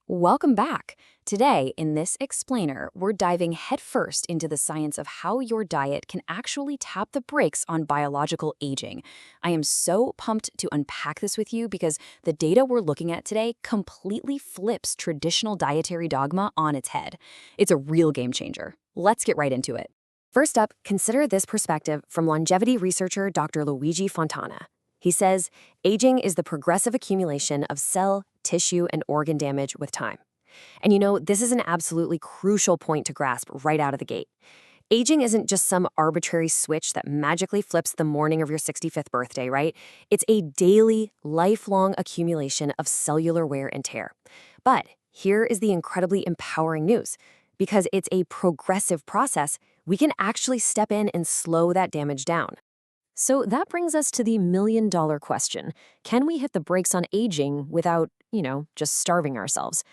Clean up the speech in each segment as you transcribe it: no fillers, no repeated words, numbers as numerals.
Welcome back. Today, in this explainer, we're diving headfirst into the science of how your diet can actually tap the brakes on biological aging. I am so pumped to unpack this with you because the data we're looking at today completely flips traditional dietary dogma on its head. It's a real game changer. Let's get right into it. First up, consider this perspective from longevity researcher Dr. Luigi Fontana. He says, aging is the progressive accumulation of cell, tissue, and organ damage with time. And this is an absolutely crucial point to grasp right out of the gate. Aging isn't just some arbitrary switch that magically flips the morning of your 65th birthday, right? It's a daily, lifelong accumulation of cellular wear and tear. But here is the incredibly empowering news. Because it's a progressive process, we can actually step in and slow that damage down. So that brings us to the million-dollar question. Can we hit the brakes on aging without, just starving ourselves?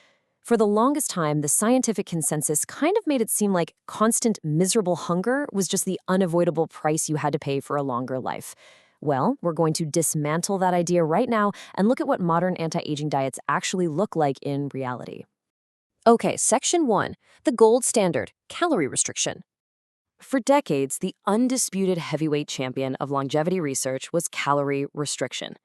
For the longest time, the scientific consensus kind of made it seem like constant miserable hunger was just the unavoidable price you had to pay for a longer life. Well, we're going to dismantle that idea right now and look at what modern anti-aging diets actually look like in reality. Okay, Section 1, the gold standard, calorie restriction. For decades, the undisputed heavyweight champion of longevity research was calorie restriction.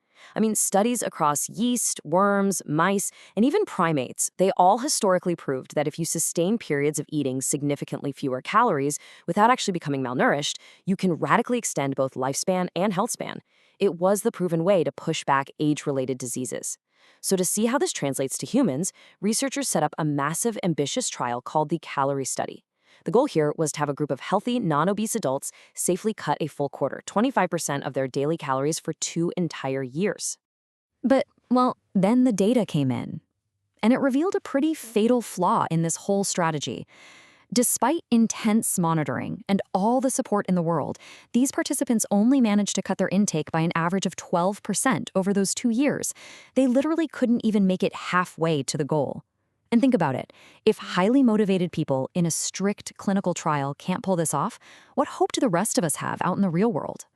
Studies across yeast, worms, mice, and even primates, they all historically proved that if you sustain periods of eating significantly fewer calories without actually becoming malnourished, you can radically extend both lifespan and health span. It was the proven way to push back age-related diseases. So to see how this translates to humans, researchers set up a massive, ambitious trial called the Calorie Study. The goal here was to have a group of healthy, non-obese adults safely cut a full quarter, 25% of their daily calories for 2 entire years. But, then the data came in, and it revealed a pretty fatal flaw in this whole strategy. Despite intense monitoring and all the support in the world, these participants only managed to cut their intake by an average of 12% over those 2 years. They literally couldn't even make it halfway to the goal. And think about it. If highly motivated people in a strict clinical trial can't pull this off, what hope do the rest of us have out in the real world?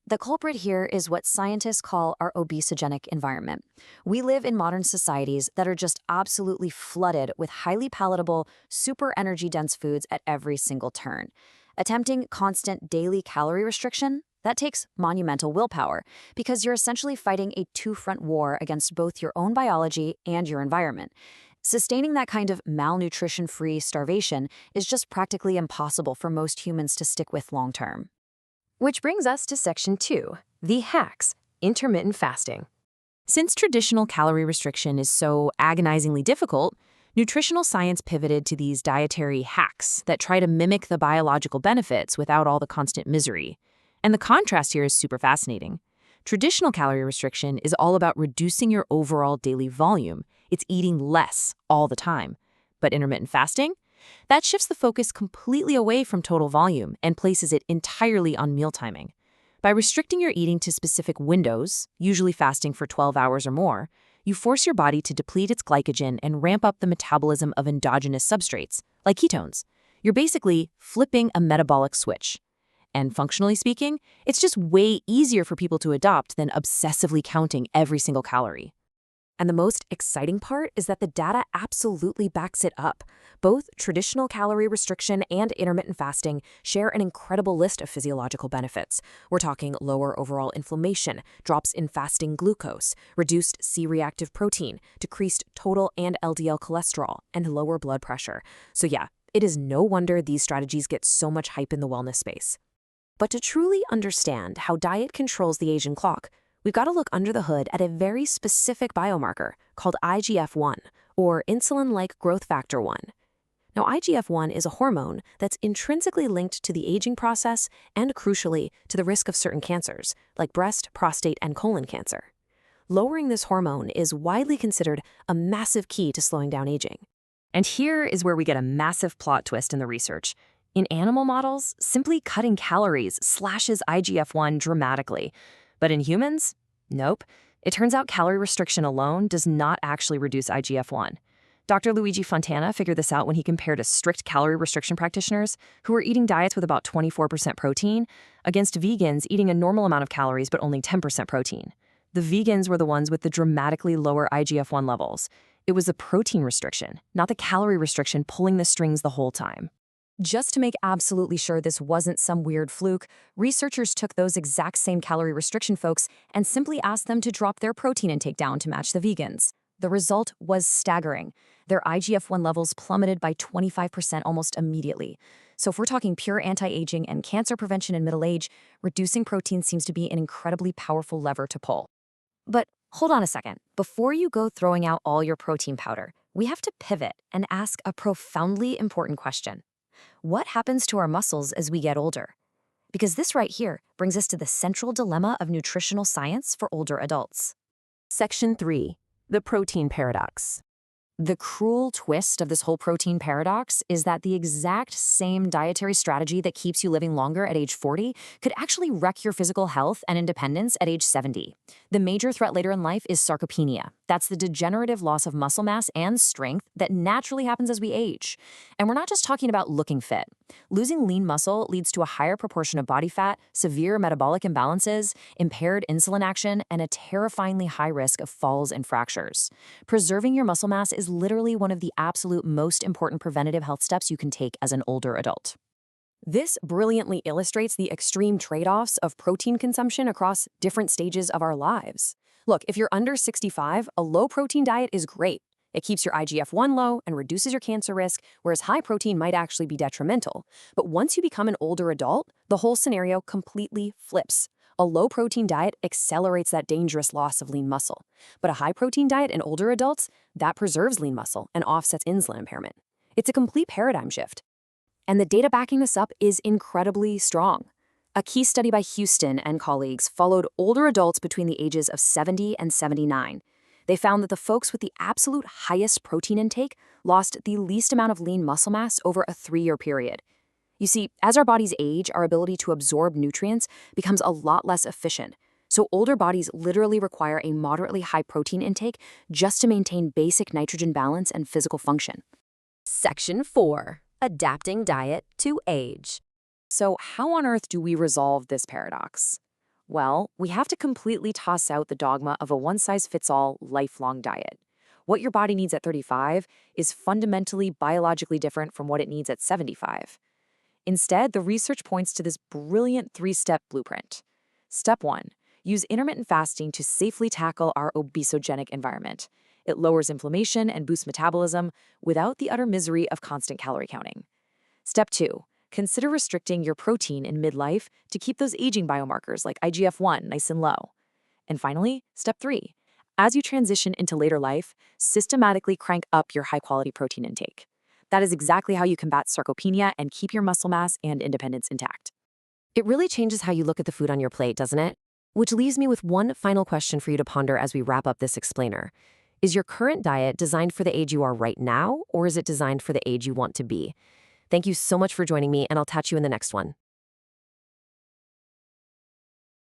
The culprit here is what scientists call our obesogenic environment. We live in modern societies that are just absolutely flooded with highly palatable, super energy-dense foods at every single turn. Attempting constant daily calorie restriction, that takes monumental willpower because you're essentially fighting a two-front war against both your own biology and your environment. Sustaining that kind of malnutrition-free starvation is just practically impossible for most humans to stick with long-term. Which brings us to Section 2, the hacks, intermittent fasting. Since traditional calorie restriction is so agonizingly difficult, nutritional science pivoted to these dietary hacks that try to mimic the biological benefits without all the constant misery. And the contrast here is super fascinating. Traditional calorie restriction is all about reducing your overall daily volume. It's eating less all the time. But intermittent fasting? That shifts the focus completely away from total volume and places it entirely on meal timing. By restricting your eating to specific windows, usually fasting for 12 hours or more, you force your body to deplete its glycogen and ramp up the metabolism of endogenous substrates, like ketones. You're basically flipping a metabolic switch. And functionally speaking, it's just way easier for people to adopt than obsessively counting every single calorie. And the most exciting part is that the data absolutely backs it up. Both traditional calorie restriction and intermittent fasting share an incredible list of physiological benefits. We're talking lower overall inflammation, drops in fasting glucose, reduced C-reactive protein, decreased total and LDL cholesterol, and lower blood pressure. So yeah, it is no wonder these strategies get so much hype in the wellness space. But to truly understand how diet controls the aging clock, we've got to look under the hood at a very specific biomarker called IGF-1, or insulin-like growth factor 1. Now, IGF-1 is a hormone that's intrinsically linked to the aging process and, crucially, to the risk of certain cancers, like breast, prostate, and colon cancer. Lowering this hormone is widely considered a massive key to slowing down aging. And here is where we get a massive plot twist in the research. In animal models, simply cutting calories slashes IGF-1 dramatically. But in humans, nope. It turns out calorie restriction alone does not actually reduce IGF-1. Dr. Luigi Fontana figured this out when he compared strict calorie restriction practitioners who were eating diets with about 24% protein against vegans eating a normal amount of calories but only 10% protein. The vegans were the ones with the dramatically lower IGF-1 levels. It was the protein restriction, not the calorie restriction, pulling the strings the whole time. Just to make absolutely sure this wasn't some weird fluke, researchers took those exact same calorie restriction folks and simply asked them to drop their protein intake down to match the vegans. The result was staggering. Their IGF-1 levels plummeted by 25% almost immediately. So if we're talking pure anti-aging and cancer prevention in middle age, reducing protein seems to be an incredibly powerful lever to pull. But hold on a second. Before you go throwing out all your protein powder, we have to pivot and ask a profoundly important question. What happens to our muscles as we get older? Because this right here brings us to the central dilemma of nutritional science for older adults. Section 3. The protein paradox. The cruel twist of this whole protein paradox is that the exact same dietary strategy that keeps you living longer at age 40 could actually wreck your physical health and independence at age 70. The major threat later in life is sarcopenia. That's the degenerative loss of muscle mass and strength that naturally happens as we age. And we're not just talking about looking fit. Losing lean muscle leads to a higher proportion of body fat, severe metabolic imbalances, impaired insulin action, and a terrifyingly high risk of falls and fractures. Preserving your muscle mass is literally one of the absolute most important preventative health steps you can take as an older adult. This brilliantly illustrates the extreme trade-offs of protein consumption across different stages of our lives. Look, if you're under 65, a low-protein diet is great. It keeps your IGF-1 low and reduces your cancer risk, whereas high protein might actually be detrimental. But once you become an older adult, the whole scenario completely flips. A low-protein diet accelerates that dangerous loss of lean muscle. But a high-protein diet in older adults, that preserves lean muscle and offsets insulin impairment. It's a complete paradigm shift. And the data backing this up is incredibly strong. A key study by Houston and colleagues followed older adults between the ages of 70 and 79. They found that the folks with the absolute highest protein intake lost the least amount of lean muscle mass over a 3-year period. You see, as our bodies age, our ability to absorb nutrients becomes a lot less efficient. So older bodies literally require a moderately high protein intake just to maintain basic nitrogen balance and physical function. Section 4. Adapting diet to age. So how on earth do we resolve this paradox? Well, we have to completely toss out the dogma of a one-size-fits-all lifelong diet. What your body needs at 35 is fundamentally biologically different from what it needs at 75. Instead, the research points to this brilliant 3-step blueprint. Step 1. Use intermittent fasting to safely tackle our obesogenic environment. It lowers inflammation and boosts metabolism without the utter misery of constant calorie counting. Step 2. Consider restricting your protein in midlife to keep those aging biomarkers like IGF-1 nice and low. And finally, Step 3. As you transition into later life, systematically crank up your high-quality protein intake. That is exactly how you combat sarcopenia and keep your muscle mass and independence intact. It really changes how you look at the food on your plate, doesn't it? Which leaves me with one final question for you to ponder as we wrap up this explainer. Is your current diet designed for the age you are right now, or is it designed for the age you want to be? Thank you so much for joining me, and I'll catch you in the next one.